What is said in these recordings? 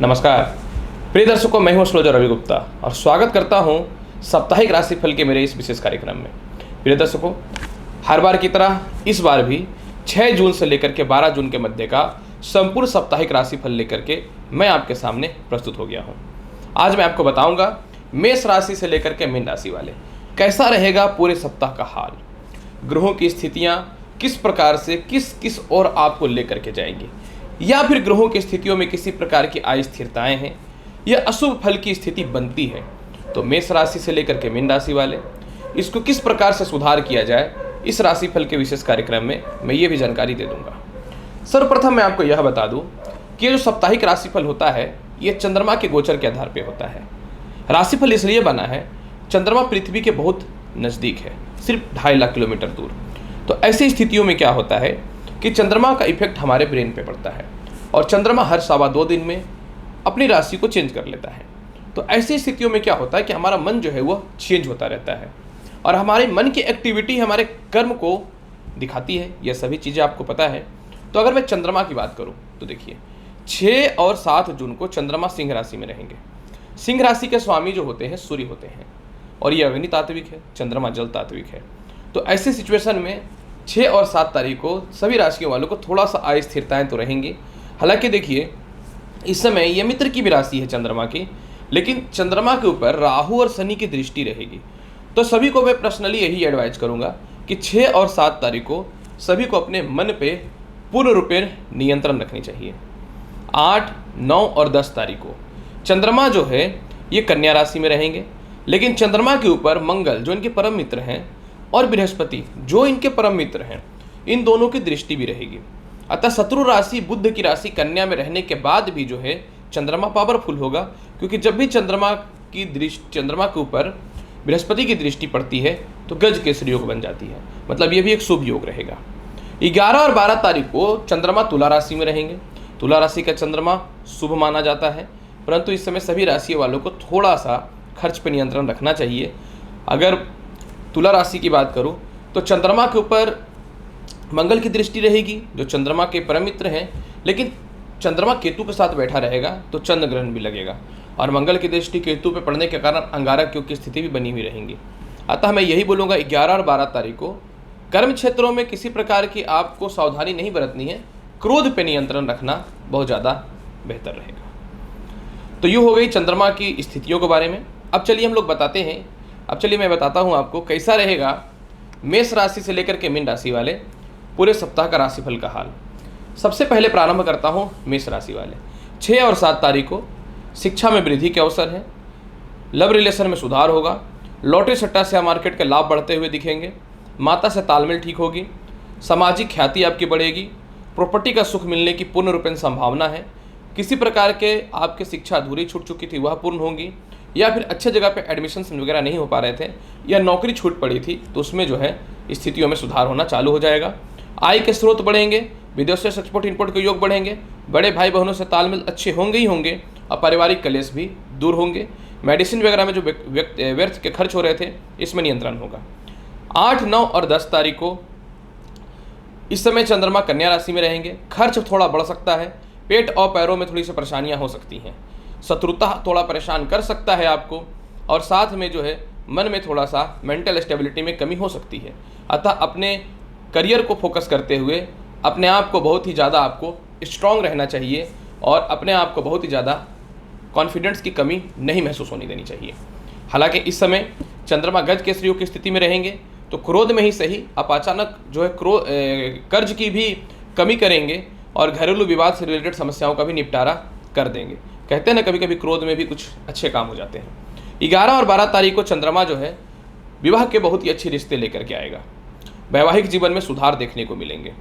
नमस्कार प्रिय दर्शकों, मैं हूं एस्ट्रोलॉजर रवि गुप्ता और स्वागत करता हूं साप्ताहिक राशिफल के मेरे इस विशेष कार्यक्रम में। प्रिय दर्शकों, हर बार की तरह इस बार भी 6 जून से लेकर के 12 जून के मध्य का संपूर्ण साप्ताहिक राशिफल लेकर के मैं आपके सामने प्रस्तुत हो गया हूं। आज मैं आपको बताऊंगा मेष राशि से लेकर के मीन राशि वाले कैसा रहेगा पूरे सप्ताह का हाल, ग्रहों की स्थितियां किस प्रकार से किस ओर आपको लेकर के जाएंगी, या फिर ग्रहों की स्थितियों में किसी प्रकार की अस्थिरताएं हैं या अशुभ फल की स्थिति बनती है तो मेष राशि से लेकर के मीन राशि वाले इसको किस प्रकार से सुधार किया जाए, इस राशिफल के विशेष कार्यक्रम में मैं ये भी जानकारी दे दूंगा। सर्वप्रथम मैं आपको यह बता दूं कि जो साप्ताहिक राशिफल होता है ये चंद्रमा के गोचर के आधार पर होता है। राशिफल इसलिए बना है, चंद्रमा पृथ्वी के बहुत नज़दीक है, सिर्फ 2.5 लाख किलोमीटर दूर। तो ऐसी स्थितियों में क्या होता है कि चंद्रमा का इफेक्ट हमारे ब्रेन पे पड़ता है और चंद्रमा हर 2.25 दिन में अपनी राशि को चेंज कर लेता है। तो ऐसी स्थितियों में क्या होता है कि हमारा मन जो है वो चेंज होता रहता है और हमारे मन की एक्टिविटी हमारे कर्म को दिखाती है। यह सभी चीज़ें आपको पता है। तो अगर मैं चंद्रमा की बात करूं तो देखिए 6 और 7 जून को चंद्रमा सिंह राशि में रहेंगे। सिंह राशि के स्वामी जो होते हैं सूर्य होते हैं और ये अग्नि तात्विक है, चंद्रमा जल तात्विक है। तो ऐसे सिचुएशन में 6 और 7 तारीख को सभी राशियों वालों को थोड़ा सा अस्थिरताएं तो रहेंगी। हालांकि देखिए इस समय ये मित्र की भी राशि है चंद्रमा की, लेकिन चंद्रमा के ऊपर राहु और शनि की दृष्टि रहेगी। तो सभी को मैं पर्सनली यही एडवाइज करूंगा कि 6 और 7 तारीख को सभी को अपने मन पे पूर्ण रूपेण नियंत्रण रखनी चाहिए। 8, 9 और 10 तारीख को चंद्रमा जो है ये कन्या राशि में रहेंगे, लेकिन चंद्रमा के ऊपर मंगल जो इनके परम मित्र हैं और बृहस्पति जो इनके परम मित्र हैं, इन दोनों की दृष्टि भी रहेगी। अतः शत्रु राशि बुध की राशि कन्या में रहने के बाद भी जो है चंद्रमा पावरफुल होगा, क्योंकि जब भी चंद्रमा के ऊपर बृहस्पति की दृष्टि पड़ती है तो गज केसरी योग बन जाती है। मतलब ये भी एक शुभ योग रहेगा। 11 और 12 तारीख को चंद्रमा तुला राशि में रहेंगे। तुला राशि का चंद्रमा शुभ माना जाता है, परंतु इस समय सभी राशि वालों को थोड़ा सा खर्च पर नियंत्रण रखना चाहिए। अगर तुला राशि की बात करूं तो चंद्रमा के ऊपर मंगल की दृष्टि रहेगी जो चंद्रमा के परम मित्र हैं, लेकिन चंद्रमा केतु के साथ बैठा रहेगा तो चंद्र ग्रहण भी लगेगा और मंगल की दृष्टि केतु पे पड़ने के कारण अंगारक योग की स्थिति भी बनी हुई रहेंगी। अतः मैं यही बोलूँगा 11 और 12 तारीख को कर्म क्षेत्रों में किसी प्रकार की आपको सावधानी नहीं बरतनी है, क्रोध पे नियंत्रण रखना बहुत ज़्यादा बेहतर रहेगा। तो यूँ हो गई चंद्रमा की स्थितियों के बारे में। अब चलिए हम लोग बताते हैं, मैं बताता हूँ आपको कैसा रहेगा मेष राशि से लेकर के मीन राशि वाले पूरे सप्ताह का राशिफल का हाल। सबसे पहले प्रारंभ करता हूँ मेष राशि वाले। 6 और 7 तारीख को शिक्षा में वृद्धि के अवसर है, लव रिलेशन में सुधार होगा, लॉटरी सट्टा शेयर मार्केट के लाभ बढ़ते हुए दिखेंगे, माता से तालमेल ठीक होगी, सामाजिक ख्याति आपकी बढ़ेगी, प्रॉपर्टी का सुख मिलने की पूर्ण रूपेण संभावना है, किसी प्रकार के आपके शिक्षा अधूरी छूट चुकी थी वह पूर्ण होंगी, या फिर अच्छे जगह पे एडमिशन वगैरह नहीं हो पा रहे थे या नौकरी छूट पड़ी थी तो उसमें जो है स्थितियों में सुधार होना चालू हो जाएगा। आय के स्रोत बढ़ेंगे, विदेश से एक्सपोर्ट इंपोर्ट के योग बढ़ेंगे, बड़े भाई बहनों से तालमेल अच्छे होंगे ही होंगे और पारिवारिक कलेश भी दूर होंगे। मेडिसिन वगैरह में जो व्यर्थ के खर्च हो रहे थे इसमें नियंत्रण होगा। 8, 9 और 10 तारीख को इस समय चंद्रमा कन्या राशि में रहेंगे। खर्च थोड़ा बढ़ सकता है, पेट और पैरों में थोड़ी सी परेशानियाँ हो सकती हैं, शत्रुता थोड़ा परेशान कर सकता है आपको और साथ में जो है मन में थोड़ा सा मेंटल स्टेबिलिटी में कमी हो सकती है। अतः अपने करियर को फोकस करते हुए अपने आप को बहुत ही ज़्यादा आपको स्ट्रांग रहना चाहिए और अपने आप को बहुत ही ज़्यादा कॉन्फिडेंस की कमी नहीं महसूस होने देनी चाहिए। हालांकि इस समय चंद्रमा गज केसरी योग की स्थिति में रहेंगे तो क्रोध में ही सही आप अचानक जो है कर्ज की भी कमी करेंगे और घरेलू विवाद से रिलेटेड समस्याओं का भी निपटारा कर देंगे। कहते हैं ना कभी कभी क्रोध में भी कुछ अच्छे काम हो जाते हैं। 11 और 12 तारीख को चंद्रमा जो है विवाह के बहुत ही अच्छे रिश्ते लेकर के आएगा। वैवाहिक जीवन में सुधार देखने को मिलेंगे।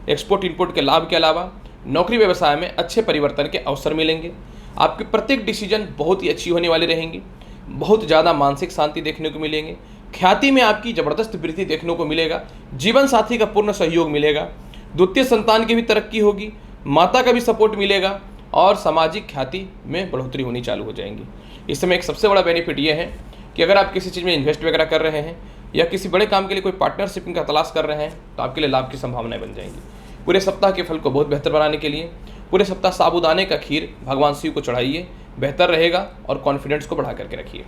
एक्सपोर्ट इंपोर्ट के लाभ के अलावा नौकरी व्यवसाय में अच्छे परिवर्तन के अवसर मिलेंगे। आपकी प्रत्येक डिसीजन बहुत ही अच्छी होने वाली रहेंगी। बहुत ज़्यादा मानसिक शांति देखने को मिलेंगे। ख्याति में आपकी ज़बरदस्त वृद्धि देखने को मिलेगा। जीवन साथी का पूर्ण सहयोग मिलेगा। द्वितीय संतान की भी तरक्की होगी, माता का भी सपोर्ट मिलेगा और सामाजिक ख्याति में बढ़ोतरी होनी चालू हो जाएंगी। इस समय एक सबसे बड़ा बेनिफिट ये है कि अगर आप किसी चीज़ में इन्वेस्ट वगैरह कर रहे हैं या किसी बड़े काम के लिए कोई पार्टनरशिप का तलाश कर रहे हैं तो आपके लिए लाभ की संभावनाएं बन जाएंगी। पूरे सप्ताह के फल को बहुत बेहतर बनाने के लिए पूरे सप्ताह साबूदाने का खीर भगवान शिव को चढ़ाइए, बेहतर रहेगा और कॉन्फिडेंस को बढ़ा करके रखिए।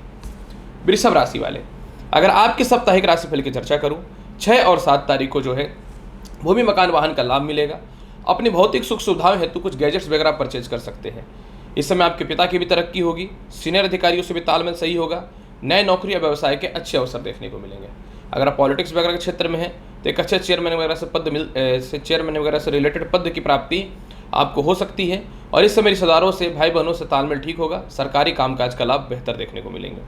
वृषभ राशि वाले, अगर आपके साप्ताहिक राशिफल की चर्चा करूं, 6 और 7 तारीख को जो है भूमि मकान वाहन का लाभ मिलेगा। अपनी भौतिक सुख सुविधाओं हेतु कुछ गैजेट्स वगैरह परचेज कर सकते हैं। इस समय आपके पिता की भी तरक्की होगी, सीनियर अधिकारियों से भी तालमेल सही होगा, नए नौकरी या व्यवसाय के अच्छे अवसर देखने को मिलेंगे। अगर आप पॉलिटिक्स वगैरह के क्षेत्र में हैं तो एक अच्छे चेयरमैन वगैरह से रिलेटेड पद की प्राप्ति आपको हो सकती है। और इस समय रिश्तेदारों से, भाई बहनों से तालमेल ठीक होगा, सरकारी कामकाज का लाभ बेहतर देखने को मिलेंगे।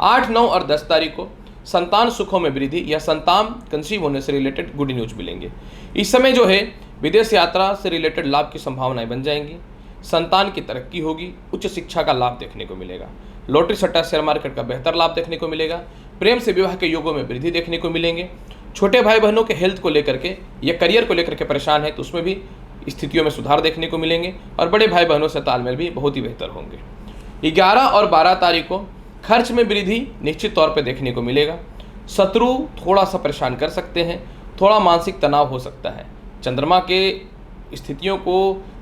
8, 9 और 10 तारीख को संतान सुखों में वृद्धि या संतान कंसीव होने से रिलेटेड गुड न्यूज मिलेंगे। इस समय जो है विदेश यात्रा से रिलेटेड लाभ की संभावनाएं बन जाएंगी, संतान की तरक्की होगी, उच्च शिक्षा का लाभ देखने को मिलेगा, लॉटरी सट्टा शेयर मार्केट का बेहतर लाभ देखने को मिलेगा, प्रेम से विवाह के योगों में वृद्धि देखने को मिलेंगे। छोटे भाई बहनों के हेल्थ को लेकर के या करियर को लेकर के परेशान है तो उसमें भी स्थितियों में सुधार देखने को मिलेंगे और बड़े भाई बहनों से तालमेल भी बहुत ही बेहतर होंगे। 11 और 12 तारीख को खर्च में वृद्धि निश्चित तौर पर देखने को मिलेगा। शत्रु थोड़ा सा परेशान कर सकते हैं, थोड़ा मानसिक तनाव हो सकता है। चंद्रमा के स्थितियों को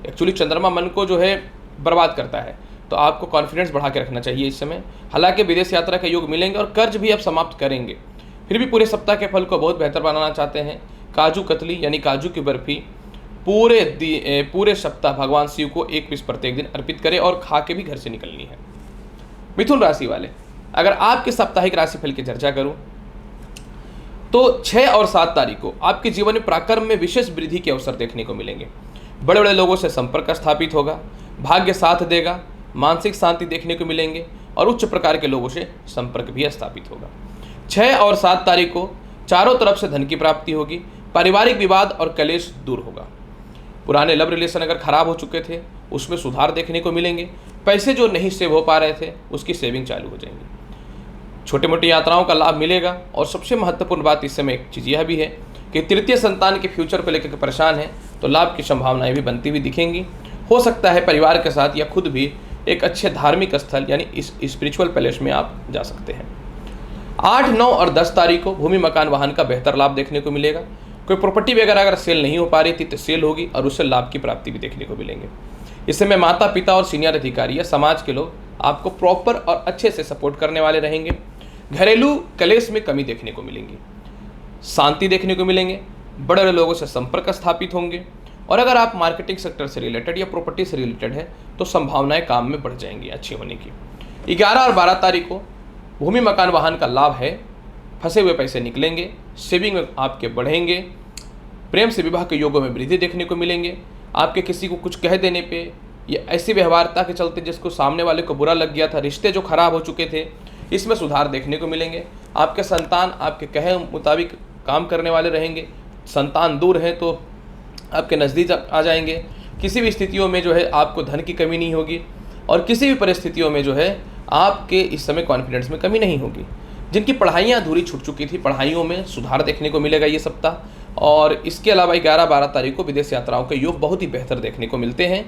एक्चुअली चंद्रमा मन को जो है बर्बाद करता है, तो आपको कॉन्फिडेंस बढ़ा के रखना चाहिए इस समय। हालांकि विदेश यात्रा के योग मिलेंगे और कर्ज भी आप समाप्त करेंगे। फिर भी पूरे सप्ताह के फल को बहुत बेहतर बनाना चाहते हैं, काजू कतली यानी काजू की बर्फी पूरे सप्ताह भगवान शिव को 1 पीस प्रत्येक दिन अर्पित करें और खा के भी घर से निकलनी है। मिथुन राशि वाले, अगर आपके साप्ताहिक राशिफल की चर्चा करूं तो 6 और 7 तारीख को आपके जीवन में पराक्रम में विशेष वृद्धि के अवसर देखने को मिलेंगे। बड़े बड़े लोगों से संपर्क स्थापित होगा, भाग्य साथ देगा, मानसिक शांति देखने को मिलेंगे और उच्च प्रकार के लोगों से संपर्क भी स्थापित होगा। 6 और 7 तारीख को चारों तरफ से धन की प्राप्ति होगी, पारिवारिक विवाद और कलेश दूर होगा। पुराने लव रिलेशन अगर खराब हो चुके थे उसमें सुधार देखने को मिलेंगे। पैसे जो नहीं सेव हो पा रहे थे उसकी सेविंग चालू हो जाएंगी। छोटी मोटी यात्राओं का लाभ मिलेगा और सबसे महत्वपूर्ण बात इस समय एक चीज़ यह भी है कि तृतीय संतान के फ्यूचर को लेकर के परेशान है तो लाभ की संभावनाएं भी बनती हुई दिखेंगी। हो सकता है परिवार के साथ या खुद भी एक अच्छे धार्मिक स्थल यानी इस स्पिरिचुअल पैलेस में आप जा सकते हैं। 8, 9 और 10 तारीख को भूमि मकान वाहन का बेहतर लाभ देखने को मिलेगा। कोई प्रॉपर्टी वगैरह अगर सेल नहीं हो पा रही थी तो सेल होगी और उससे लाभ की प्राप्ति भी देखने को मिलेंगे। इस समय माता पिता और सीनियर अधिकारी या समाज के लोग आपको प्रॉपर और अच्छे से सपोर्ट करने वाले रहेंगे। घरेलू कलेश में कमी देखने को मिलेंगी, शांति देखने को मिलेंगे, बड़े बड़े लोगों से संपर्क स्थापित होंगे और अगर आप मार्केटिंग सेक्टर से रिलेटेड या प्रॉपर्टी से रिलेटेड है तो संभावनाएं काम में बढ़ जाएंगी अच्छी होने की। 11 और 12 तारीख को भूमि मकान वाहन का लाभ है, फंसे हुए पैसे निकलेंगे, सेविंग में आपके बढ़ेंगे, प्रेम से विवाह के योगों में वृद्धि देखने को मिलेंगे। आपके किसी को कुछ कह देने पे या ऐसी व्यवहारता के चलते जिसको सामने वाले को बुरा लग गया था, रिश्ते जो खराब हो चुके थे, इसमें सुधार देखने को मिलेंगे। आपके संतान आपके कहे मुताबिक काम करने वाले रहेंगे, संतान दूर है तो आपके नज़दीक आ जाएंगे। किसी भी स्थितियों में जो है आपको धन की कमी नहीं होगी और किसी भी परिस्थितियों में जो है आपके इस समय कॉन्फिडेंस में कमी नहीं होगी। जिनकी पढ़ाइयाँ अधूरी छूट चुकी थी, पढ़ाइयों में सुधार देखने को मिलेगा ये सप्ताह। और इसके अलावा 11, 12 तारीख को विदेश यात्राओं के योग बहुत ही बेहतर देखने को मिलते हैं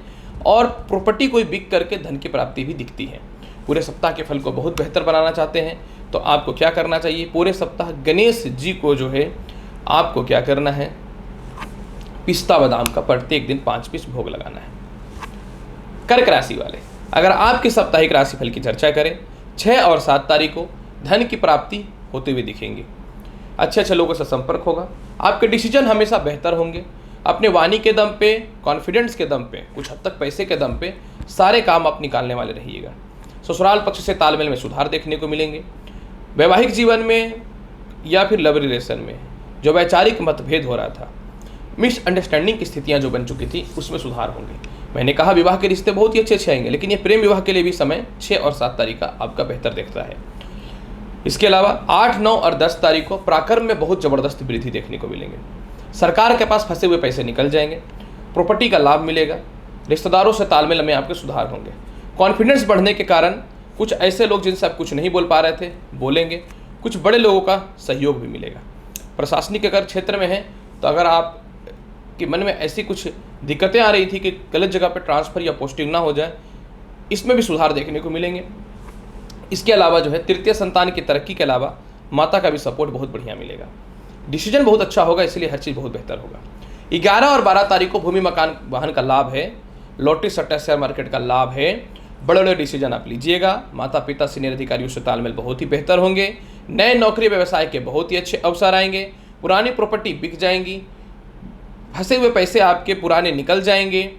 और प्रॉपर्टी कोई बिक करके धन की प्राप्ति भी दिखती है। पूरे सप्ताह के फल को बहुत बेहतर बनाना चाहते हैं तो आपको क्या करना चाहिए, पूरे सप्ताह गणेश जी को जो है आपको क्या करना है, पिस्ता बादाम का प्रत्येक दिन 5 पीस भोग लगाना है। कर्क राशि वाले, अगर आपके साप्ताहिक राशिफल की चर्चा करें, 6 और 7 तारीख को धन की प्राप्ति होते हुए दिखेंगे। अच्छे अच्छे लोगों से संपर्क होगा, आपके डिसीजन हमेशा बेहतर होंगे। अपने वाणी के दम पे, कॉन्फिडेंस के दम पे, कुछ हद तक पैसे के दम पे सारे काम आप निकालने वाले रहिएगा। ससुराल पक्ष से तालमेल में सुधार देखने को मिलेंगे। वैवाहिक जीवन में या फिर लव रिलेशन में जो वैचारिक मतभेद हो रहा था, मिसअंडरस्टैंडिंग की स्थितियां जो बन चुकी थी, उसमें सुधार होंगे। मैंने कहा विवाह के रिश्ते बहुत ही अच्छे आएंगे, लेकिन ये प्रेम विवाह के लिए भी समय 6 और 7 तारीख का आपका बेहतर दिखता है। इसके अलावा 8, 9 और 10 तारीख को पराक्रम में बहुत ज़बरदस्त वृद्धि देखने को मिलेंगे। सरकार के पास फंसे हुए पैसे निकल जाएंगे, प्रॉपर्टी का लाभ मिलेगा, रिश्तेदारों से तालमेल में आपके सुधार होंगे। कॉन्फिडेंस बढ़ने के कारण कुछ ऐसे लोग जिनसे आप कुछ नहीं बोल पा रहे थे बोलेंगे, कुछ बड़े लोगों का सहयोग भी मिलेगा। प्रशासनिक अगर क्षेत्र में है तो अगर आप के मन में ऐसी कुछ दिक्कतें आ रही थी कि गलत जगह पर ट्रांसफ़र या पोस्टिंग ना हो जाए, इसमें भी सुधार देखने को मिलेंगे। इसके अलावा जो है तृतीय संतान की तरक्की के अलावा माता का भी सपोर्ट बहुत बढ़िया मिलेगा। डिसीजन बहुत अच्छा होगा, इसलिए हर चीज़ बहुत बेहतर होगा। 11 और 12 तारीख को भूमि मकान वाहन का लाभ है, लॉटरी सट्टा शेयर मार्केट का लाभ है। बड़े बड़े डिसीजन आप लीजिएगा। माता पिता सीनियर अधिकारियों से तालमेल बहुत ही बेहतर होंगे। नए नौकरी व्यवसाय के बहुत ही अच्छे अवसर आएंगे। पुरानी प्रॉपर्टी बिक जाएंगी। फंसे हुए पैसे आपके पुराने निकल जाएंगे।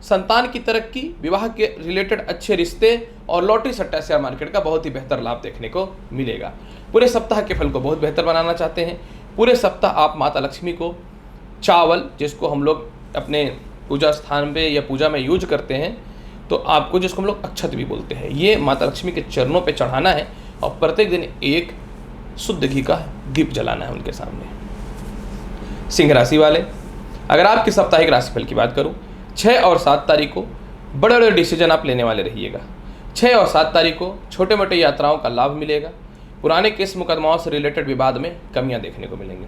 संतान की तरक्की, विवाह के रिलेटेड अच्छे रिश्ते और लॉटरी सट्टा शेयर मार्केट का बहुत ही बेहतर लाभ देखने को मिलेगा। पूरे सप्ताह के फल को बहुत बेहतर बनाना चाहते हैं, पूरे सप्ताह आप माता लक्ष्मी को चावल, जिसको हम लोग अपने पूजा स्थान पे या पूजा में यूज करते हैं, तो आपको जिसको हम लोग अक्षत भी बोलते हैं, ये माता लक्ष्मी के चरणों पे चढ़ाना है और प्रत्येक दिन एक शुद्ध घी का दीप जलाना है उनके सामने। सिंह राशि वाले, अगर आपकी साप्ताहिक राशिफल की बात करूं, 6 और 7 तारीख को बड़े बड़े डिसीजन आप लेने वाले रहिएगा। 6 और 7 तारीख को छोटे मोटे यात्राओं का लाभ मिलेगा। पुराने केस मुकदमाओं से रिलेटेड विवाद में कमियां देखने को मिलेंगे।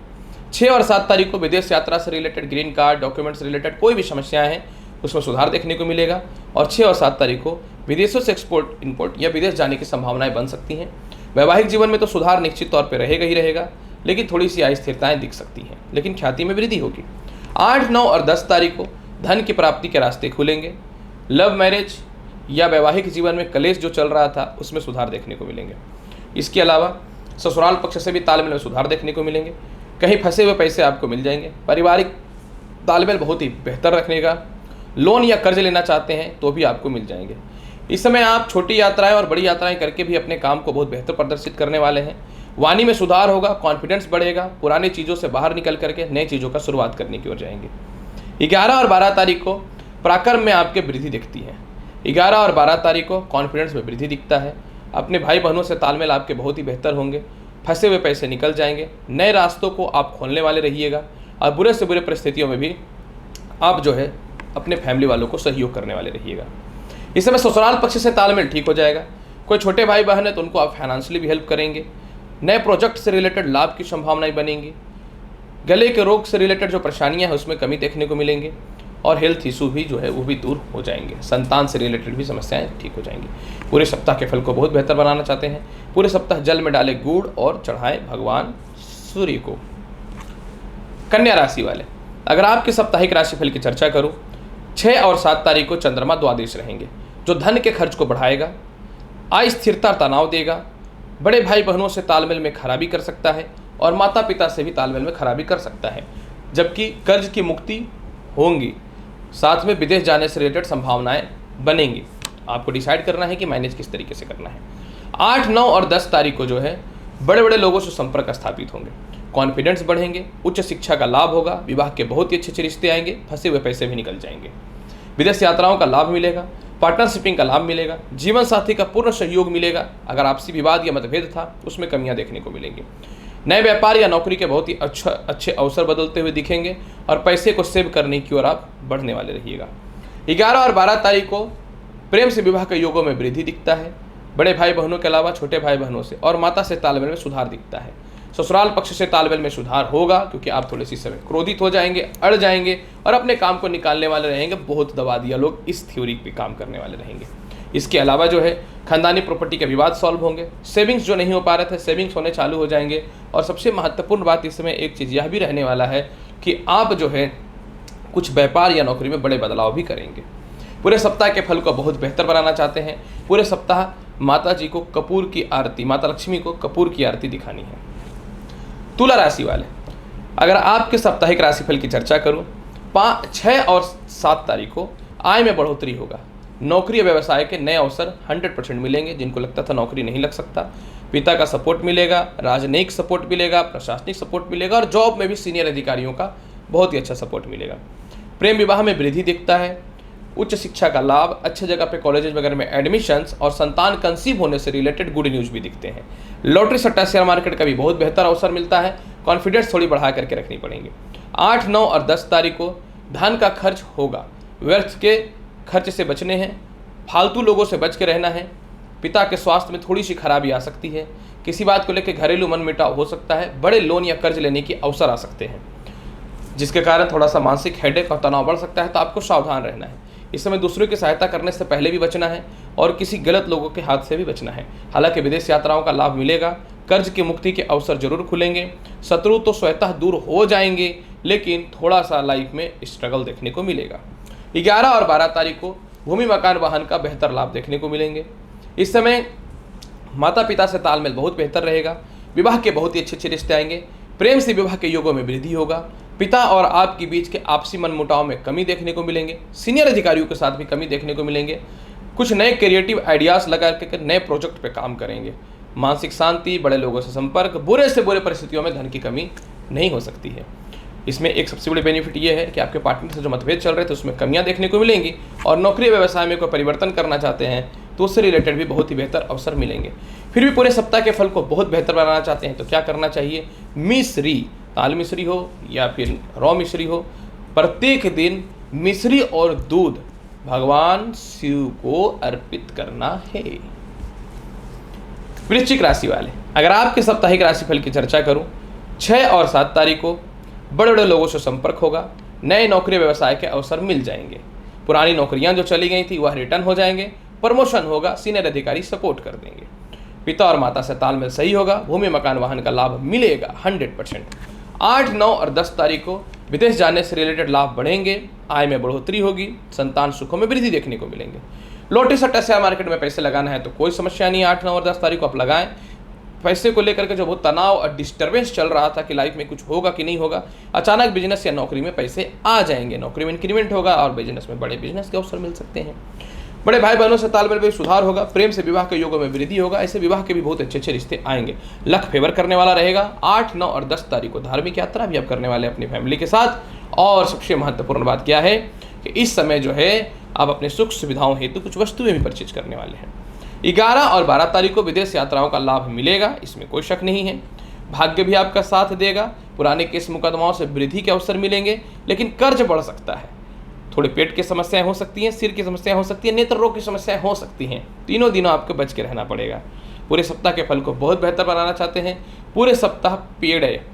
6 और 7 तारीख को विदेश यात्रा से related, green card, documents related कोई भी समस्याएं हैं उसमें सुधार देखने को मिलेगा। और 6 और 7 तारीख को विदेशों से एक्सपोर्ट, इंपोर्ट या विदेश जाने की संभावनाएं बन सकती हैं। वैवाहिक जीवन में तो सुधार निश्चित तौर पर रहेगा ही रहेगा, लेकिन थोड़ी सी अस्थिरताएं दिख सकती हैं, लेकिन ख्याति में वृद्धि होगी। 8, 9 और 10 तारीख को धन की प्राप्ति के रास्ते खुलेंगे। लव मैरिज या वैवाहिक जीवन में कलेश जो चल रहा था उसमें सुधार देखने को मिलेंगे। इसके अलावा ससुराल पक्ष से भी तालमेल में सुधार देखने को मिलेंगे। कहीं फंसे हुए पैसे आपको मिल जाएंगे। पारिवारिक तालमेल बहुत ही बेहतर रखने का। लोन या कर्ज लेना चाहते हैं तो भी आपको मिल जाएंगे। इस समय आप छोटी यात्राएं और बड़ी यात्राएं करके भी अपने काम को बहुत बेहतर प्रदर्शित करने वाले हैं। वाणी में सुधार होगा, कॉन्फिडेंस बढ़ेगा। पुरानी चीज़ों से बाहर निकल करके नई चीज़ों का शुरुआत करने की ओर जाएंगे। 11 और 12 तारीख को पराक्रम में आपके वृद्धि दिखती है। 11 और 12 तारीख को कॉन्फिडेंस में वृद्धि दिखता है। अपने भाई बहनों से तालमेल आपके बहुत ही बेहतर होंगे। फंसे हुए पैसे निकल जाएंगे। नए रास्तों को आप खोलने वाले रहिएगा और बुरे से बुरे परिस्थितियों में भी आप जो है अपने फैमिली वालों को सहयोग करने वाले रहिएगा। इस समय ससुराल पक्ष से तालमेल ठीक हो जाएगा। कोई छोटे भाई बहन है तो उनको आप फाइनेंशियली भी हेल्प करेंगे। नए प्रोजेक्ट से रिलेटेड लाभ की संभावनाएं बनेंगी। गले के रोग से रिलेटेड जो परेशानियां हैं उसमें कमी देखने को मिलेंगे और हेल्थ इशू भी जो है वो भी दूर हो जाएंगे। संतान से रिलेटेड भी समस्याएं ठीक हो जाएंगी। पूरे सप्ताह के फल को बहुत बेहतर बनाना चाहते हैं, पूरे सप्ताह जल में डाले गुड़ और चढ़ाएं भगवान सूर्य को। कन्या राशि वाले, अगर आपके साप्ताहिक राशिफल की चर्चा करूं, 6 और 7 तारीख को चंद्रमा द्वादश रहेंगे, जो धन के खर्च को बढ़ाएगा, अस्थिरता तनाव देगा। बड़े भाई बहनों से तालमेल में खराबी कर सकता है और माता पिता से भी तालमेल में खराबी कर सकता है, जबकि कर्ज की मुक्ति होंगी। साथ में विदेश जाने से रिलेटेड संभावनाएं बनेंगी। आपको डिसाइड करना है कि मैनेज किस तरीके से करना है। 8, 9 और 10 तारीख को जो है बड़े बड़े लोगों से संपर्क स्थापित होंगे। कॉन्फिडेंस बढ़ेंगे। उच्च शिक्षा का लाभ होगा। विवाह के बहुत ही अच्छे अच्छे रिश्ते आएंगे। फंसे हुए पैसे भी निकल जाएंगे। विदेश यात्राओं का लाभ मिलेगा। पार्टनरशिपिंग का लाभ मिलेगा। जीवन साथी का पूर्ण सहयोग मिलेगा। अगर आपसी विवाद या मतभेद था उसमें कमियां देखने को मिलेंगी। नए व्यापार या नौकरी के बहुत ही अच्छे अवसर बदलते हुए दिखेंगे और पैसे को सेव करने की ओर आप बढ़ने वाले रहिएगा। 11 और 12 तारीख को प्रेम से विवाह के योगों में वृद्धि दिखता है। बड़े भाई बहनों के अलावा छोटे भाई बहनों से और माता से तालमेल में सुधार दिखता है। ससुराल पक्ष से तालमेल में सुधार होगा, क्योंकि आप थोड़े सी समय क्रोधित हो जाएंगे, अड़ जाएंगे और अपने काम को निकालने वाले रहेंगे। बहुत दबा दिया लोग, इस थ्योरी पे काम करने वाले रहेंगे। इसके अलावा जो है खानदानी प्रॉपर्टी के विवाद सॉल्व होंगे। सेविंग्स जो नहीं हो पा रहे थे, सेविंग्स होने चालू हो जाएंगे। और सबसे महत्वपूर्ण बात इस समय एक चीज़ यह भी रहने वाला है कि आप जो है कुछ व्यापार या नौकरी में बड़े बदलाव भी करेंगे। पूरे सप्ताह के फल को बहुत बेहतर बनाना चाहते हैं। पूरे सप्ताह माता जी को कपूर की आरती, माता लक्ष्मी को कपूर की आरती दिखानी है। तुला राशि वाले, अगर आपके साप्ताहिक राशिफल की चर्चा करूं, 6 और 7 तारीख को आय में बढ़ोतरी होगा। नौकरी या व्यवसाय के नए अवसर 100% मिलेंगे। जिनको लगता था नौकरी नहीं लग सकता, पिता का सपोर्ट मिलेगा, राजनयिक सपोर्ट मिलेगा, प्रशासनिक सपोर्ट मिलेगा और जॉब में भी सीनियर अधिकारियों का बहुत ही अच्छा सपोर्ट मिलेगा। प्रेम विवाह में वृद्धि दिखता है। उच्च शिक्षा का लाभ, अच्छे जगह पे कॉलेजेस वगैरह में एडमिशन्स और संतान कंसीव होने से रिलेटेड गुड न्यूज़ भी दिखते हैं। लॉटरी सट्टा शेयर मार्केट का भी बहुत बेहतर अवसर मिलता है। कॉन्फिडेंस थोड़ी बढ़ा करके रखनी पड़ेंगे। 8, 9 और 10 तारीख को धन का खर्च होगा। व्यर्थ के खर्च से बचने हैं। फालतू लोगों से बच के रहना है। पिता के स्वास्थ्य में थोड़ी सी खराबी आ सकती है। किसी बात को लेकर घरेलू मनमुटाव हो सकता है। बड़े लोन या कर्ज लेने की अवसर आ सकते हैं, जिसके कारण थोड़ा सा मानसिक हेडेक और तनाव बढ़ सकता है। तो आपको सावधान रहना है। इस समय दूसरों की सहायता करने से पहले भी बचना है और किसी गलत लोगों के हाथ से भी बचना है। हालांकि विदेश यात्राओं का लाभ मिलेगा। कर्ज की मुक्ति के अवसर जरूर खुलेंगे। शत्रु तो स्वतः दूर हो जाएंगे, लेकिन थोड़ा सा लाइफ में स्ट्रगल देखने को मिलेगा। 11 और 12 तारीख को भूमि मकान वाहन का बेहतर लाभ देखने को मिलेंगे। इस समय माता पिता से तालमेल बहुत बेहतर रहेगा। विवाह के बहुत ही अच्छे रिश्ते आएंगे। प्रेम से विवाह के योगों में वृद्धि होगा। पिता और आपके बीच के आपसी मनमुटाव में कमी देखने को मिलेंगे। सीनियर अधिकारियों के साथ भी कमी देखने को मिलेंगे। कुछ नए क्रिएटिव आइडियाज़ लगा के नए प्रोजेक्ट पे काम करेंगे। मानसिक शांति, बड़े लोगों से संपर्क, बुरे से बुरे परिस्थितियों में धन की कमी नहीं हो सकती है। इसमें एक सबसे बड़ी बेनिफिट ये है कि आपके पार्टनर से जो मतभेद चल रहे थे उसमें कमियां देखने को मिलेंगी, और नौकरी व्यवसाय में कोई परिवर्तन करना चाहते हैं तो उससे रिलेटेड भी बहुत ही बेहतर अवसर मिलेंगे। फिर भी पूरे सप्ताह के फल को बहुत बेहतर बनाना चाहते हैं तो क्या करना चाहिए? मिश्री, ताल मिश्री हो या फिर रॉ मिश्री हो, प्रत्येक दिन मिश्री और दूध भगवान शिव को अर्पित करना है। वृश्चिक राशि वाले, अगर आपके साप्ताहिक राशिफल की चर्चा करूं, 6 और 7 तारीख को बड़े बड़े लोगों से संपर्क होगा। नए नौकरी व्यवसाय के अवसर मिल जाएंगे। पुरानी नौकरियां जो चली गई थी वह रिटर्न हो जाएंगे। प्रमोशन होगा। सीनियर अधिकारी सपोर्ट कर देंगे। पिता और माता से तालमेल सही होगा। भूमि मकान वाहन का लाभ मिलेगा 100%। 8, 9 और 10 तारीख को विदेश जाने से रिलेटेड लाभ बढ़ेंगे। आय में बढ़ोतरी होगी। संतान सुखों में वृद्धि देखने को मिलेंगे। लॉटरी सट्टा शेयर मार्केट में पैसे लगाना है तो कोई समस्या नहीं है। 8, 9 और 10 तारीख को आप लगाएं। पैसे को लेकर के जो बहुत तनाव और डिस्टर्बेंस चल रहा था कि लाइफ में कुछ होगा कि नहीं होगा, अचानक बिजनेस या नौकरी में पैसे आ जाएंगे। नौकरी में इंक्रीमेंट होगा और बिजनेस में बड़े बिजनेस के अवसर मिल सकते हैं। बड़े भाई बहनों से तालमेल में सुधार होगा। प्रेम से विवाह के योगों में वृद्धि होगा। ऐसे विवाह के भी बहुत अच्छे रिश्ते आएंगे। लक फेवर करने वाला रहेगा। 8, 9 और 10 तारीख को धार्मिक यात्रा भी आप करने वाले अपनी फैमिली के साथ। और सबसे महत्वपूर्ण बात क्या है कि इस समय जो है आप अपने सुख सुविधाओं हेतु कुछ वस्तुएं भी परचेज करने वाले हैं। 11 और 12 तारीख को विदेश यात्राओं का लाभ मिलेगा, इसमें कोई शक नहीं है। भाग्य भी आपका साथ देगा। पुराने केस मुकदमाओं से वृद्धि के अवसर मिलेंगे, लेकिन कर्ज बढ़ सकता है। थोड़े पेट की समस्याएं हो सकती हैं, सिर की समस्याएं हो सकती हैं, नेत्र रोग की समस्याएं हो सकती हैं। तीनों दिनों आपको बच के रहना पड़ेगा। पूरे सप्ताह के फल को बहुत बेहतर बनाना चाहते हैं, पूरे सप्ताह पेड़ है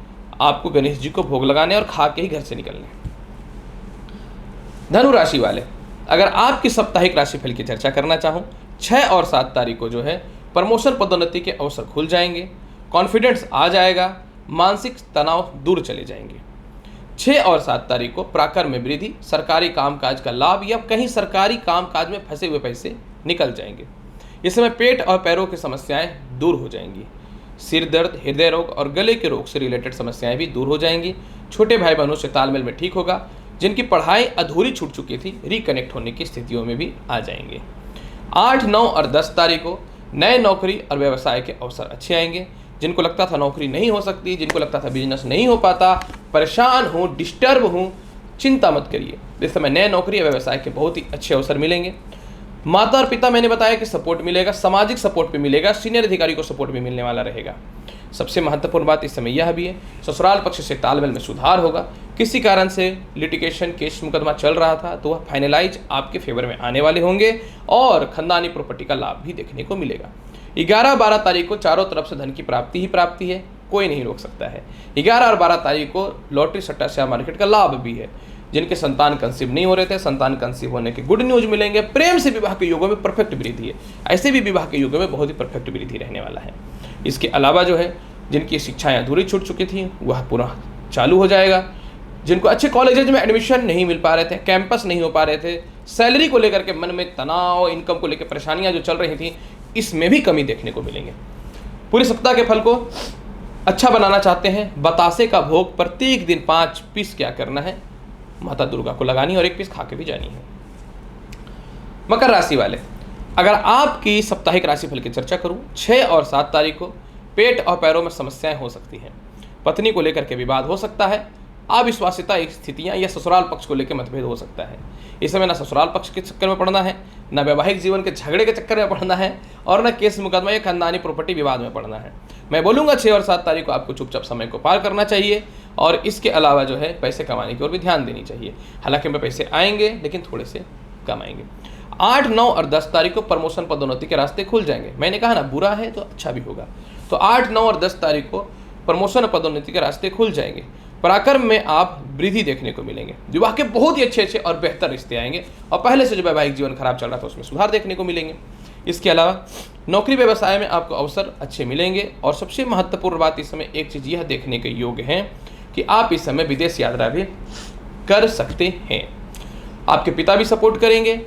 आपको गणेश जी को भोग लगाने और खा के ही घर से निकलने। धनु राशि वाले, अगर आपकी साप्ताहिक राशिफल की चर्चा करना चाहूँ, 6 और 7 तारीख को जो है प्रमोशन पदोन्नति के अवसर खुल जाएंगे। कॉन्फिडेंस आ जाएगा। मानसिक तनाव दूर चले जाएंगे। 6 और 7 तारीख को प्राकर में वृद्धि, सरकारी कामकाज का लाभ या कहीं सरकारी कामकाज में फंसे हुए पैसे निकल जाएंगे। इस समय पेट और पैरों की समस्याएं दूर हो जाएंगी। सिर दर्द, हृदय रोग और गले के रोग से रिलेटेड समस्याएं भी दूर हो जाएंगी। छोटे भाई बहनों से तालमेल में ठीक होगा। जिनकी पढ़ाई अधूरी छूट चुकी थी, रिकनेक्ट होने की स्थितियों में भी आ जाएंगे। 8, 9 और 10 तारीख को नए नौकरी और व्यवसाय के अवसर अच्छे आएंगे। जिनको लगता था नौकरी नहीं हो सकती, जिनको लगता था बिजनेस नहीं हो पाता, परेशान हूँ, डिस्टर्ब हूँ, चिंता मत करिए। इस समय नए नौकरी या व्यवसाय के बहुत ही अच्छे अवसर मिलेंगे। माता और पिता, मैंने बताया कि सपोर्ट मिलेगा। सामाजिक सपोर्ट भी मिलेगा। सीनियर अधिकारी को सपोर्ट भी मिलने वाला रहेगा। सबसे महत्वपूर्ण बात इस समय यह भी है, ससुराल पक्ष से तालमेल में सुधार होगा। किसी कारण से लिटिगेशन केस मुकदमा चल रहा था तो वह फाइनलाइज आपके फेवर में आने वाले होंगे और खानदानी प्रॉपर्टी का लाभ भी देखने को मिलेगा। 11, 12 तारीख को चारों तरफ से धन की प्राप्ति ही प्राप्ति है, कोई नहीं रोक सकता है। 11 और 12 तारीख को लॉटरी सट्टा शेयर मार्केट का लाभ भी है। जिनके संतान कंसीव नहीं हो रहे थे, संतान कंसीव होने के गुड न्यूज मिलेंगे। प्रेम से विवाह के योगों में परफेक्ट वृद्धि है। ऐसे भी विवाह के योगों में बहुत ही परफेक्ट वृद्धि रहने वाला है। इसके अलावा जो है जिनकी शिक्षाएं अधूरी छूट चुकी थी वह पुनः चालू हो जाएगा। जिनको अच्छे कॉलेजेज में एडमिशन नहीं मिल पा रहे थे, कैंपस नहीं हो पा रहे थे, सैलरी को लेकर के मन में तनाव, इनकम को लेकर परेशानियां जो चल रही थी, इसमें भी कमी देखने को मिलेंगे। पूरे सप्ताह के फल को अच्छा बनाना चाहते हैं, बतासे का भोग प्रत्येक दिन 5 पीस क्या करना है, माता दुर्गा को लगानी और 1 पीस खा के भी जानी है। मकर राशि वाले, अगर आपकी साप्ताहिक राशिफल की चर्चा करूं, 6 और 7 तारीख को पेट और पैरों में समस्याएं हो सकती हैं। पत्नी को लेकर के विवाद हो सकता है। अविश्वासिता स्थितियां या ससुराल पक्ष को लेकर मतभेद हो सकता है। इस समय ना ससुराल पक्ष के चक्कर में पड़ना है, ना वैवाहिक जीवन के झगड़े के चक्कर में पड़ना है, और ना केस मुकदमा या खानदानी प्रॉपर्टी विवाद में पड़ना है। मैं बोलूँगा 6 और 7 तारीख को आपको चुपचाप समय को पार करना चाहिए और इसके अलावा जो है पैसे कमाने की ओर भी ध्यान देनी चाहिए। हालांकि में पैसे आएंगे लेकिन थोड़े से कम आएंगे। 8, 9 और 10 तारीख को प्रमोशन पदोन्नति के रास्ते खुल जाएंगे। मैंने कहा ना, बुरा है तो अच्छा भी होगा। तो 8, 9 और 10 तारीख को प्रमोशन और पदोन्नति के रास्ते खुल जाएंगे। पराक्रम में आप वृद्धि देखने को मिलेंगे। विवाह के बहुत ही अच्छे और बेहतर रिश्ते आएंगे और पहले से जो वैवाहिक जीवन खराब चल रहा था उसमें सुधार देखने को मिलेंगे। इसके अलावा नौकरी व्यवसाय में आपको अवसर अच्छे मिलेंगे और सबसे महत्वपूर्ण बात इस समय एक चीज़ यह देखने के योग्य है कि आप इस समय विदेश यात्रा भी कर सकते हैं। आपके पिता भी सपोर्ट करेंगे,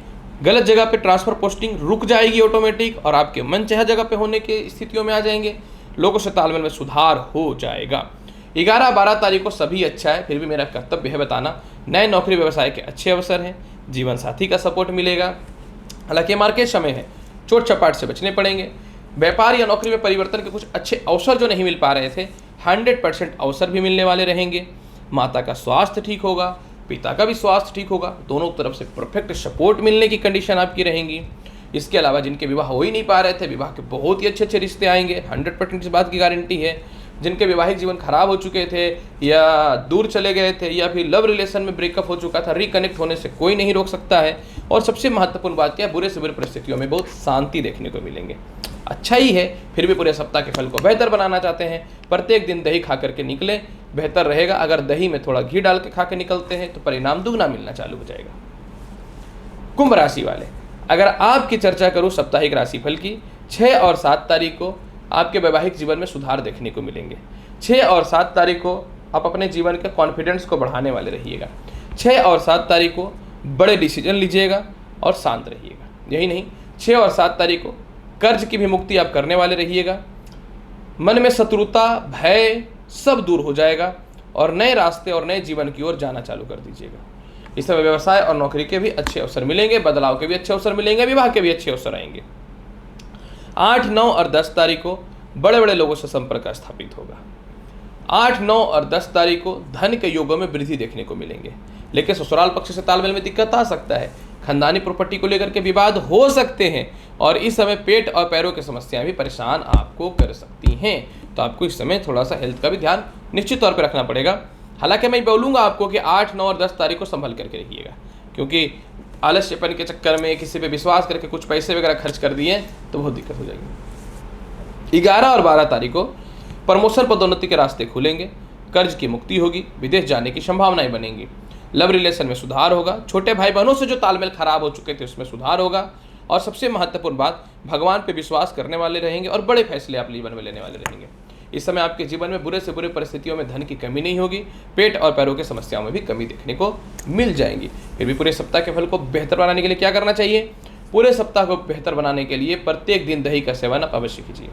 गलत जगह पे ट्रांसफ़र पोस्टिंग रुक जाएगी ऑटोमेटिक और आपके मनचाहा जगह पे होने की स्थितियों में आ जाएंगे, लोगों से तालमेल में सुधार हो जाएगा। 11-12 तारीख को सभी अच्छा है, फिर भी मेरा कर्तव्य है बताना। नए नौकरी व्यवसाय के अच्छे अवसर हैं, जीवन साथी का सपोर्ट मिलेगा, हालांकि मार्केट समय है, चोट चपाट से बचने पड़ेंगे। व्यापार या नौकरी में परिवर्तन के कुछ अच्छे अवसर जो नहीं मिल पा रहे थे 100% अवसर भी मिलने वाले रहेंगे। माता का स्वास्थ्य ठीक होगा, पिता का भी स्वास्थ्य ठीक होगा, दोनों तरफ से परफेक्ट सपोर्ट मिलने की कंडीशन आपकी रहेंगी। इसके अलावा जिनके विवाह हो ही नहीं पा रहे थे, विवाह के बहुत ही अच्छे अच्छे रिश्ते आएंगे, 100% इस बात की गारंटी है। जिनके वैवाहिक जीवन खराब हो चुके थे या दूर चले गए थे या फिर लव रिलेशन में ब्रेकअप हो चुका था, रिकनेक्ट होने से कोई नहीं रोक सकता है। और सबसे महत्वपूर्ण बात क्या है, बुरे से बुरे परिस्थितियों में बहुत शांति देखने को मिलेंगे। अच्छा ही है, फिर भी पूरे सप्ताह के फल को बेहतर बनाना चाहते हैं, प्रत्येक दिन दही खा करके निकले, बेहतर रहेगा। अगर दही में थोड़ा घी डाल के खा के निकलते हैं तो परिणाम दुगना मिलना चालू हो जाएगा। कुंभ राशि वाले, अगर आपकी चर्चा करूं साप्ताहिक राशिफल की, 6 और 7 तारीख को आपके वैवाहिक जीवन में सुधार देखने को मिलेंगे। 6 और 7 तारीख को आप अपने जीवन के कॉन्फिडेंस को बढ़ाने वाले रहिएगा। 6 और 7 तारीख को बड़े डिसीजन लीजिएगा और शांत रहिएगा। यही नहीं, 6 और 7 तारीख को कर्ज की भी मुक्ति आप करने वाले रहिएगा। मन में शत्रुता, भय सब दूर हो जाएगा और नए रास्ते और नए जीवन की ओर जाना चालू कर दीजिएगा। इस समय व्यवसाय और नौकरी के भी अच्छे अवसर मिलेंगे, बदलाव के भी अच्छे अवसर मिलेंगे, विवाह के भी अच्छे अवसर आएंगे। 8, 9 और 10 तारीख को बड़े बड़े लोगों से संपर्क स्थापित होगा। 8, 9 और 10 तारीख को धन के योगों में वृद्धि देखने को मिलेंगे, लेकिन ससुराल पक्ष से तालमेल में दिक्कत आ सकता है। खानदानी प्रॉपर्टी को लेकर के विवाद हो सकते हैं और इस समय पेट और पैरों की समस्याएं भी परेशान आपको कर सकती हैं, तो आपको इस समय थोड़ा सा हेल्थ का भी ध्यान निश्चित तौर पर रखना पड़ेगा। हालांकि मैं बोलूँगा आपको कि 8, 9 और 10 तारीख को संभल करके रहिएगा, क्योंकि आलस्यपन के चक्कर में किसी पे विश्वास करके कुछ पैसे वगैरह खर्च कर दिए तो बहुत दिक्कत हो जाएगी। 11 और 12 तारीख को प्रमोशन पदोन्नति के रास्ते खुलेंगे, कर्ज की मुक्ति होगी, विदेश जाने की संभावनाएं बनेंगी, लव रिलेशन में सुधार होगा, छोटे भाई बहनों से जो तालमेल खराब हो चुके थे उसमें सुधार होगा और सबसे महत्वपूर्ण बात, भगवान पे विश्वास करने वाले रहेंगे और बड़े फैसले आप जीवन में लेने वाले रहेंगे। इस समय आपके जीवन में बुरे से बुरे परिस्थितियों में धन की कमी नहीं होगी, पेट और पैरों की समस्याओं में भी कमी देखने को मिल जाएंगी। फिर भी पूरे सप्ताह के फल को बेहतर बनाने के लिए क्या करना चाहिए? पूरे सप्ताह को बेहतर बनाने के लिए प्रत्येक दिन दही का सेवन आप अवश्य कीजिए।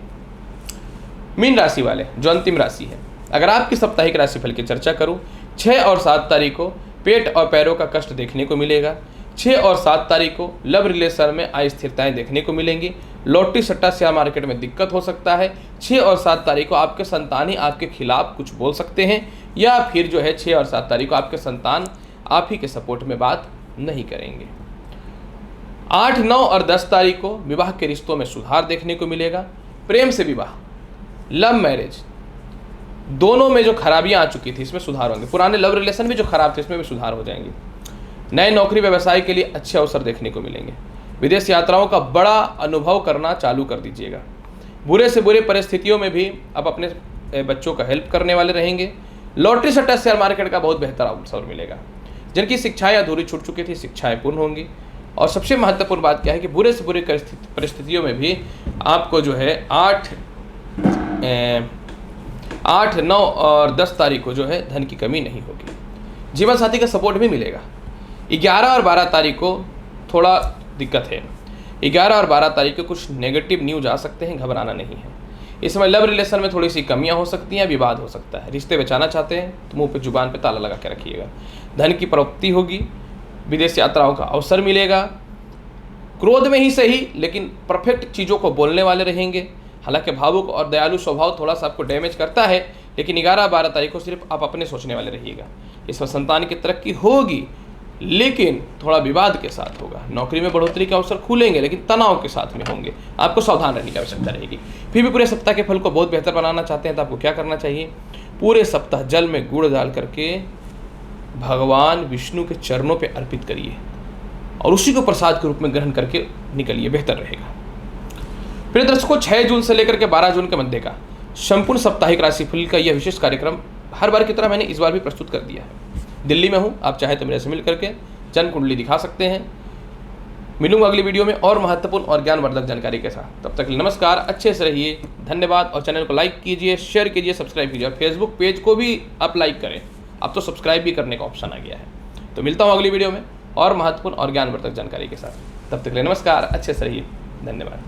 मीन राशि वाले, जो अंतिम राशि है, अगर आपकी साप्ताहिक राशिफल की चर्चा करूं, 6 और 7 तारीख को पेट और पैरों का कष्ट देखने को मिलेगा। 6 और 7 तारीख को लव रिलेशन में अस्थिरताएं देखने को मिलेंगी, लॉटरी सट्टा शेयर मार्केट में दिक्कत हो सकता है। 6 और 7 तारीख को आपके संतान ही आपके खिलाफ कुछ बोल सकते हैं या फिर जो है 6 और 7 तारीख को आपके संतान आप ही के सपोर्ट में बात नहीं करेंगे। 8, 9 और 10 तारीख को विवाह के रिश्तों में सुधार देखने को मिलेगा। प्रेम से विवाह, लव मैरिज, दोनों में जो खराबियां आ चुकी थी इसमें सुधार होंगे। पुराने लव रिलेशन भी जो खराब थे इसमें भी सुधार हो जाएंगे। नए नौकरी व्यवसाय के लिए अच्छे अवसर देखने को मिलेंगे। विदेश यात्राओं का बड़ा अनुभव करना चालू कर दीजिएगा। बुरे से बुरे परिस्थितियों में भी आप अपने बच्चों का हेल्प करने वाले रहेंगे। लॉटरी सट्टा शेयर मार्केट का बहुत बेहतर अवसर मिलेगा। जिनकी शिक्षाएं अधूरी छूट चुकी थी, शिक्षाएं पूर्ण होंगी। और सबसे महत्वपूर्ण बात क्या है कि बुरे से बुरे परिस्थितियों में भी आपको जो है 8, 9 और 10 तारीख को जो है धन की कमी नहीं होगी। जीवन साथी का सपोर्ट भी मिलेगा। 11 और 12 तारीख को थोड़ा दिक्कत है। 11 और 12 तारीख को कुछ नेगेटिव न्यूज आ सकते हैं, घबराना नहीं है। इस समय लव रिलेशन में थोड़ी सी कमियां हो सकती हैं, विवाद हो सकता है। रिश्ते बचाना चाहते हैं तो मुंह पे जुबान पे ताला लगा के रखिएगा। धन की प्राप्ति होगी, विदेश यात्राओं का अवसर मिलेगा। क्रोध में ही सही लेकिन परफेक्ट चीज़ों को बोलने वाले रहेंगे। हालांकि भावुक और दयालु स्वभाव थोड़ा सा आपको डैमेज करता है, लेकिन 11-12 तारीख को सिर्फ आप अपने सोचने वाले रहिएगा। इसमें संतान की तरक्की होगी लेकिन थोड़ा विवाद के साथ होगा। नौकरी में बढ़ोतरी के अवसर खुलेंगे लेकिन तनाव के साथ में होंगे। आपको सावधान रहने की आवश्यकता रहेगी। फिर भी पूरे सप्ताह के फल को बहुत बेहतर बनाना चाहते हैं तो आपको क्या करना चाहिए? पूरे सप्ताह जल में गुड़ डाल करके भगवान विष्णु के चरणों पे अर्पित करिए और उसी को प्रसाद के रूप में ग्रहण करके निकलिए, बेहतर रहेगा। प्रिय दर्शकों, 6 जून से लेकर के 12 जून के मध्य का संपूर्ण साप्ताहिक राशिफल का यह विशेष कार्यक्रम हर बार की तरह मैंने इस बार भी प्रस्तुत कर दिया है। दिल्ली में हूँ, आप चाहे तो मेरे से मिल करके जन्म कुंडली दिखा सकते हैं। मिलूंगा अगली वीडियो में और महत्वपूर्ण और ज्ञानवर्धक जानकारी के साथ। तब तक के लिए नमस्कार, अच्छे से रहिए, धन्यवाद। और चैनल को लाइक कीजिए, शेयर कीजिए, सब्सक्राइब कीजिए और फेसबुक पेज को भी आप लाइक करें। अब तो सब्सक्राइब भी करने का ऑप्शन आ गया है। तो मिलता हूँ अगली वीडियो में। और महत्वपूर्ण और ज्ञानवर्धक जानकारी के साथ। तब तक के लिए नमस्कार, अच्छे से रहिए, धन्यवाद।